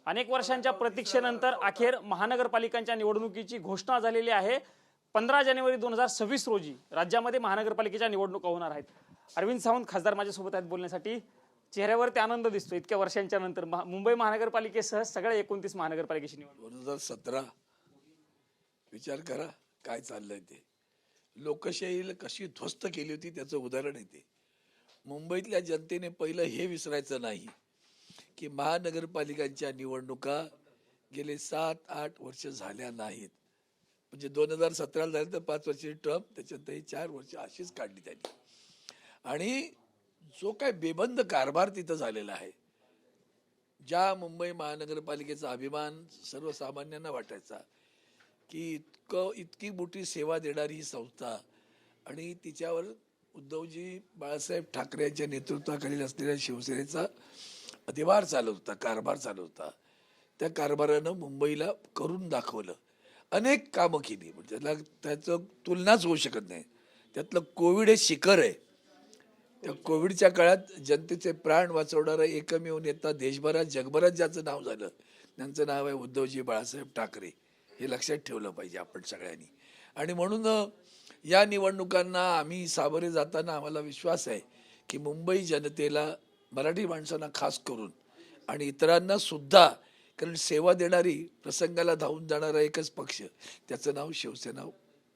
अनेक वर्षांच्या प्रतीक्षेनंतर अखेर महानगरपालिकांच्या निवडणुकीची घोषणा झालेली आहे। 15 जानेवारी 2026 रोजी राज्यामध्ये महानगरपालिकेच्या निवडणुका होणार आहेत। अरविंद सावंत खासदार माझ्यासोबत आहेत बोलण्यासाठी। चेहऱ्यावरती आनंद दिसतो इतक्या वर्षांच्या नंतर मुंबई महानगरपालिकेसह सगळ्या 29 महानगरपालिकेची निवडणूक। 2017 विचार करा काय चाललंय ते। लोकशाहीला कशी ध्वस्त केली होती त्याचं उदाहरण आहे ते। मुंबईतल्या जनतेने पहिलं हे विसरायचं नाही की महानगरपालिकांच्या निवडणुका गेले 7-8 वर्ष झाल्या नाहीत। म्हणजे 2017 झालं तर 5 वर्षाची टर्म, त्याच्यातही 4 वर्ष अशीच काढली त्यांनी। आणि जो काय बेबंद कारभार तिथं झालेला आहे, ज्या मुंबई महानगरपालिकेचा अभिमान सर्वसामान्यांना वाटायचा की इतकी मोठी सेवा देणारी ही संस्था आणि तिच्यावर उद्धवजी बाळासाहेब ठाकरे यांच्या नेतृत्वाखाली असलेल्या शिवसेनेचा अधिभार चालत होता, कारभार चालत होता। त्या कारभारानं मुंबईला करून दाखवलं, अनेक कामं केली, म्हणजे त्याचं तुलनाच होऊ शकत नाही। त्यातलं कोविड हे शिखर आहे। त्या कोविडच्या काळात जनतेचे प्राण वाचवणारा एकमेव नेता देशभरात जगभरात ज्याचं नाव झालं त्यांचं नाव आहे उद्धवजी बाळासाहेब ठाकरे। हे लक्षात ठेवलं पाहिजे आपण सगळ्यांनी। आणि म्हणून या निवडणुकांना आम्ही सामोरे जाताना आम्हाला विश्वास आहे की मुंबई जनतेला, मराठी माणसांना खास करून आणि इतरांना सुद्धा, कारण सेवा देणारी, प्रसंगाला धावून जाणारा एकच पक्ष, त्याचं नाव शिवसेना,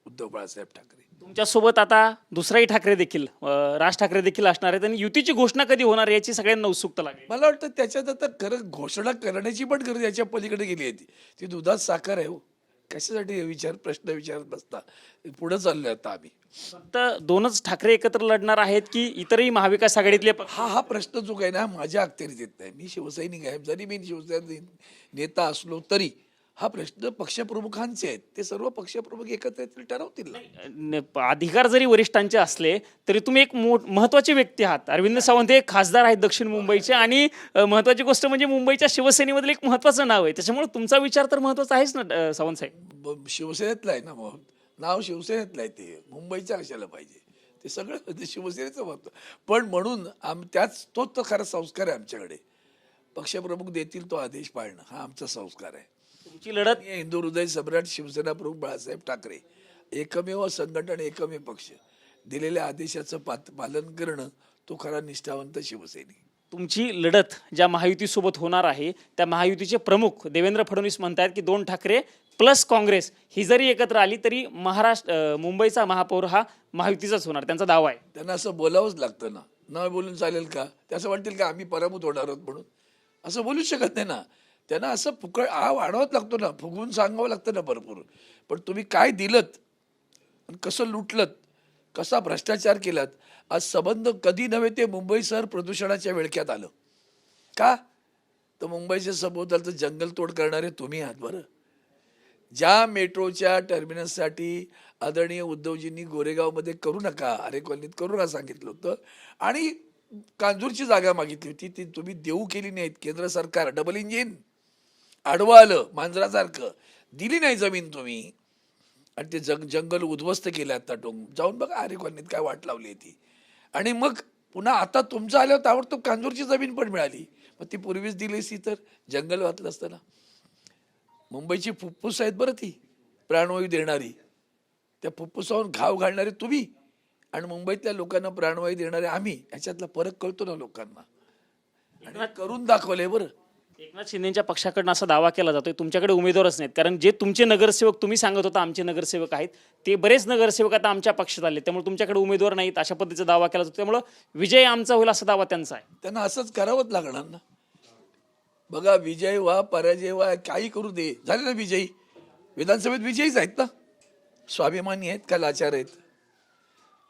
उद्धव बाळासाहेब ठाकरे। तुमच्यासोबत आता दुसराही ठाकरे देखील, राज ठाकरे देखील असणार आहेत आणि युतीची घोषणा कधी होणार याची सगळ्यांना उत्सुकता लागली। मला वाटतं त्याच्यात आता खरं घोषणा करण्याची पण गरज याच्या पलीकडे गेली आहे। ती दुधात साखर आहे हो। कशासाठी प्रश्न विचारत बसता, पुढे चाललोय आता आम्ही। फक्त दोनच ठाकरे एकत्र लढणार आहेत की इतरही महाविकास आघाडीतले हा प्रश्न जो काय ना माझ्या अखत्यारीत येत नाही। मी शिवसैनिक आहे, जरी मी शिवसेना नेता असलो तरी हा प्रश्न पक्षप्रमुखांचे आहेत। ते सर्व पक्षप्रमुख एकत्र येतील, ठरवतील ना। अधिकार जरी वरिष्ठांचे असले तरी तुम्ही एक महत्वाची व्यक्ती आहात। अरविंद सावंत हे खासदार आहेत दक्षिण मुंबईचे आणि महत्वाची गोष्ट म्हणजे मुंबईच्या शिवसेनेमधलं एक महत्वाचं नाव आहे, त्याच्यामुळे तुमचा विचार तर महत्वाचा आहेच ना सावंत साहेब। शिवसेनेतलं आहे ना, मग नाव शिवसेनेतलं आहे, ते मुंबईच्या कशाला पाहिजे? ते सगळं शिवसेनेचं महत्व। पण म्हणून तोच तर खरा संस्कार आहे आमच्याकडे। पक्षप्रमुख देतील तो आदेश पाळणं हा आमचा संस्कार आहे। तुमची लढत हिंदू हृदय सम्राट शिवसेना प्रमुख बाळासाहेब ठाकरे, एकमेव संघटन, एकमेव पक्ष, दिलेल्या आदेशाचं पालन करणं, तो खरा निष्ठावंत शिवसैनिक। तुमची लढत ज्या महायुतीसोबत होणार आहे त्या महायुतीचे प्रमुख देवेंद्र फडणवीस म्हणतात की 2 ठाकरे प्लस काँग्रेस ही जरी एकत्र आली तरी मुंबईचा महापौर हा महायुतीचाच होणार, त्यांचा दावा आहे। त्यांना असं बोलावंच लागतं ना, न बोलून चालेल का? ते असं वाटतील का आम्ही पराभूत होणार आहोत म्हणून? असं बोलूच शकत नाही ना। त्यांना असं वाढवाच लागतो ना, फुगवून सांगावं लागतं ना भरपूर। पण तुम्ही काय दिलत, कसं लुटलत, कसा भ्रष्टाचार केलात, आज संबंध कधी नव्हे ते मुंबई शहर प्रदूषणाच्या विळख्यात आलं का? तर मुंबईच्या सभोवतालचं जंगलतोड करणारे तुम्ही आहात। बरं, ज्या मेट्रोच्या टर्मिनससाठी आदरणीय उद्धवजींनी गोरेगावमध्ये करू नका, आरे कॉलनीत करू नका सांगितलं होतं आणि कांजूरची जागा मागितली होती, ती तुम्ही देऊ केली नाहीत। केंद्र सरकार डबल इंजिन आडवं आलं मांजरासारखं, दिली नाही जमीन तुम्ही आणि ते जंगल उद्ध्वस्त केलं। आता जाऊन बघा आरे कॉलनीत काय वाट लावली ती। आणि मग पुन्हा आता तुमचं आल्यावर ताबडतोब कांजूरची जमीन पण मिळाली, मग ती पूर्वीच दिली असती तर जंगल वाचलं असतं ना। मुंबईची फुफ्फुस आहेत बरं, ती प्राणवायू देणारी, त्या फुफ्फुसावरून घाव घालणारे तुम्ही आणि मुंबईतल्या लोकांना प्राणवायू देणारे आम्ही, याच्यातला फरक कळतो ना लोकांना, आणि करून दाखवलंय। बरं, एकनाथ शिंदेच्या पक्षाकडून असा दावा केला जातोय तुमच्याकडे उमेदवारच नाहीत, कारण जे तुमचे नगरसेवक, तुम्ही सांगत होता आमचे नगरसेवक आहेत, ते बरेच नगरसेवक आता आमच्या पक्षात आले, त्यामुळे तुमच्याकडे उमेदवार नाहीत अशा पद्धतीचा दावा केला जातो। त्यामुळे विजय आमचा होईल असा दावा त्यांचा आहे। त्यांना असंच करावंच लागणार ना। बघा, विजय व्हा पराजय व्हा काही करू दे, झाले ना विजयी, विधानसभेत विजयीच आहेत ना। स्वाभिमानी आहेत का लाचार आहेत?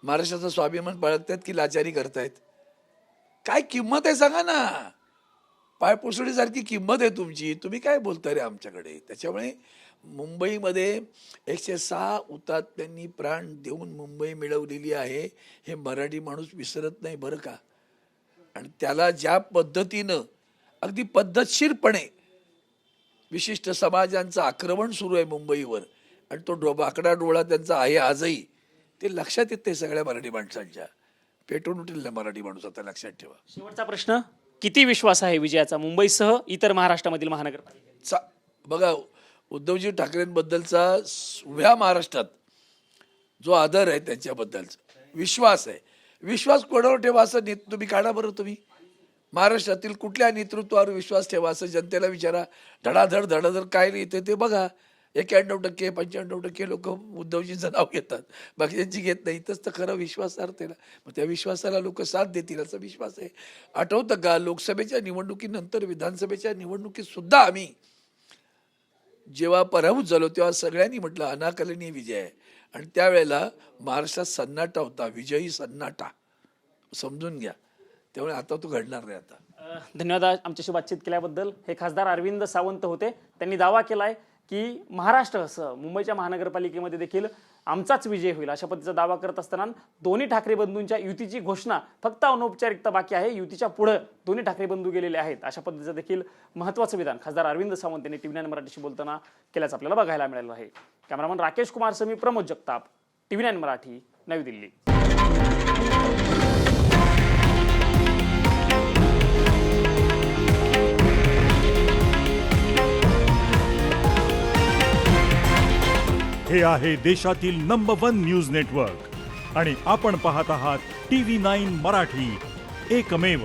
महाराष्ट्राचा स्वाभिमान बाळगतायत की लाचारी करतायत? काय किंमत आहे सांगा ना? पायपुसडीसारखी किंमत आहे तुमची, तुम्ही काय बोलता रे आमच्याकडे? त्याच्यामुळे मुंबईमध्ये 106 हुतात्म्यांनी प्राण देऊन मुंबई मिळवलेली आहे, हे मराठी माणूस विसरत नाही बरं का। आणि त्याला ज्या पद्धतीनं अगदी पद्धतशीरपणे विशिष्ट समाजांचं आक्रमण सुरू आहे मुंबईवर, आणि तो बाकडा डोळा त्यांचा आहे आजही, ते लक्षात येते सगळ्या मराठी माणसांच्या। पेटून उठेल ना मराठी माणूस, आता लक्षात ठेवा। शेवटचा प्रश्न, किती विश्वास आहे विजयाचा मुंबईसह इतर महाराष्ट्रामधील महानगरपालिका? बघा, उद्धवजी ठाकरेंबद्दलचा उभ्या महाराष्ट्रात जो आदर आहे त्यांच्याबद्दलचा विश्वास आहे. विश्वास कोणावर ठेवा असं तुम्ही काढा बरं. तुम्ही महाराष्ट्रातील कुठल्या नेतृत्वावर विश्वास ठेवा असं जनतेला विचारा. धडाधड काय लिहिते ते बघा. 91% 95% लोक उद्धवजींचं नाव घेतात, बाकीच्यांची घेत नाही. इथंच तर खरं विश्वासार्थ आहे ना. मग त्या विश्वासाला लोक साथ देतील असा विश्वास आहे. आठवतं का, लोकसभेच्या निवडणुकीनंतर विधानसभेच्या निवडणुकीत सुद्धा आम्ही जेव्हा पराभूत झालो तेव्हा सगळ्यांनी म्हटलं अनाकलनीय विजय आहे. आणि त्यावेळेला महाराष्ट्रात सन्नाटा होता, विजयी सन्नाटा, समजून घ्या. त्यामुळे आता तो घडणार नाही. आता धन्यवाद आमच्याशी बातचीत केल्याबद्दल. हे खासदार अरविंद सावंत होते. त्यांनी दावा केलाय की महाराष्ट्रासह मुंबईच्या महानगरपालिकेमध्ये देखील आमचाच विजय होईल अशा पद्धतीचा दावा करत असताना दोन्ही ठाकरे बंधूंच्या युतीची घोषणा फक्त अनौपचारिकता बाकी आहे. युतीच्या पुढे दोन्ही ठाकरे बंधू गेलेले आहेत अशा पद्धतीचं देखील महत्त्वाचं विधान खासदार अरविंद सावंत यांनी TV9 मराठीशी बोलताना केल्याचं आपल्याला बघायला मिळालं आहे. कॅमेरामन राकेश कुमार समी, प्रमोद जगताप, TV9 मराठी, नवी दिल्ली. हे आहे देशातील नंबर 1 न्यूज नेटवर्क आणि आपण पाहत आहात TV9 मराठी, एकमेव.